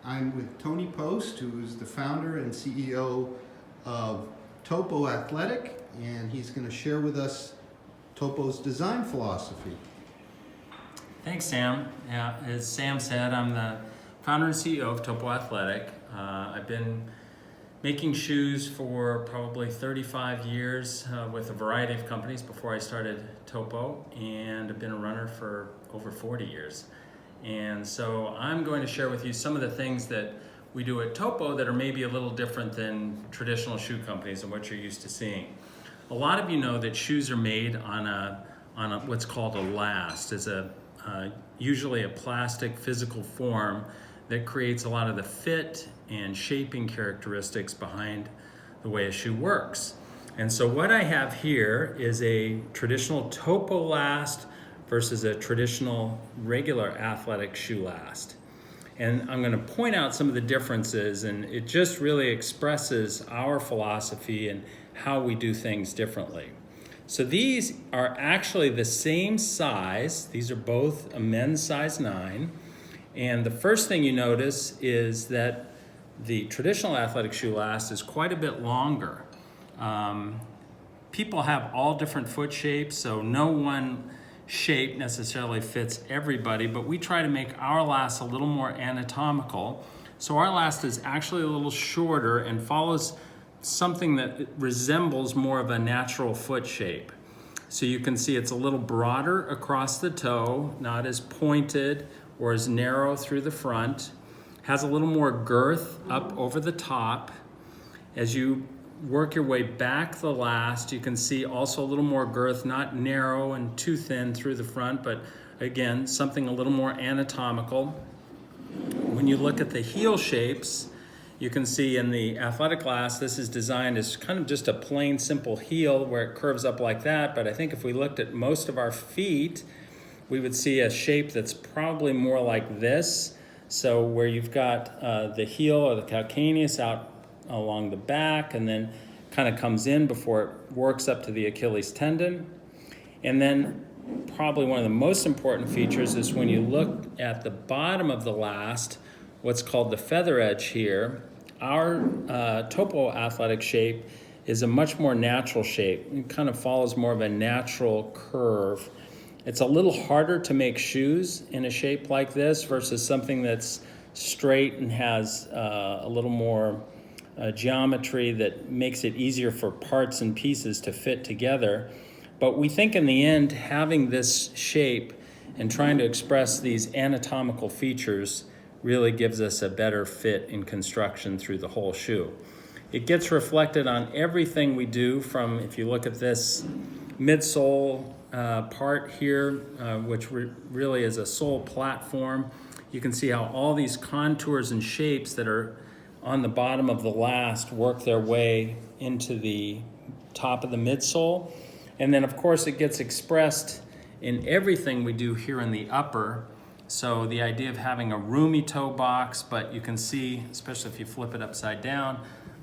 I'm with Tony Post, who is the founder and CEO of Topo Athletic, and he's going to share with us Topo's design philosophy. Thanks, Sam. Yeah, as Sam said, I'm the founder and CEO of Topo Athletic. I've been making shoes for probably 35 years with a variety of companies before I started Topo, and I've been a runner for over 40 years. And so I'm going to share with you some of the things that we do at Topo that are maybe a little different than traditional shoe companies and what you're used to seeing. A lot of you know that shoes are made on a what's called a last. It's usually a plastic physical form that creates a lot of the fit and shaping characteristics behind the way a shoe works. And so what I have here is a traditional Topo last versus a traditional regular athletic shoe last. And I'm going to point out some of the differences, and it just really expresses our philosophy and how we do things differently. So these are actually the same size. These are both a men's size 9. And the first thing you notice is that the traditional athletic shoe last is quite a bit longer. People have all different foot shapes, so no one shape necessarily fits everybody, but we try to make our last a little more anatomical. So our last is actually a little shorter and follows something that resembles more of a natural foot shape. So you can see it's a little broader across the toe, not as pointed or as narrow through the front, has a little more girth up over the top. As you work your way back the last, you can see also a little more girth, not narrow and too thin through the front, but again, something a little more anatomical. When you look at the heel shapes, you can see in the athletic last, this is designed as kind of just a plain simple heel where it curves up like that. But I think if we looked at most of our feet, we would see a shape that's probably more like this. So where you've got the heel or the calcaneus out along the back and then kind of comes in before it works up to the Achilles tendon. And then probably one of the most important features is when you look at the bottom of the last, what's called the feather edge here. Our Topo athletic shape is a much more natural shape. It kind of follows more of a natural curve. It's a little harder to make shoes in a shape like this versus something that's straight and has a little more geometry that makes it easier for parts and pieces to fit together. But we think in the end, having this shape and trying to express these anatomical features really gives us a better fit in construction through the whole shoe. It gets reflected on everything we do, from, if you look at this midsole part here, which really is a sole platform, you can see how all these contours and shapes that are on the bottom of the last work their way into the top of the midsole. And then of course it gets expressed in everything we do here in the upper. So the idea of having a roomy toe box, but you can see, especially if you flip it upside down,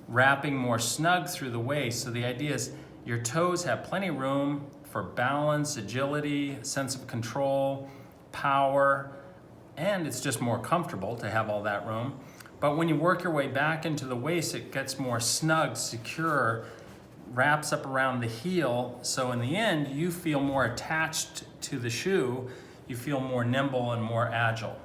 wrapping more snug through the waist. So the idea is your toes have plenty of room for balance, agility, sense of control, power, and it's just more comfortable to have all that room. But when you work your way back into the waist, it gets more snug, secure, wraps up around the heel. So in the end, you feel more attached to the shoe. You feel more nimble and more agile.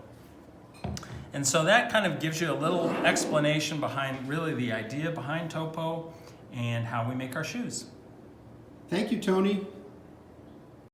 And so that kind of gives you a little explanation behind really the idea behind Topo and how we make our shoes. Thank you, Tony.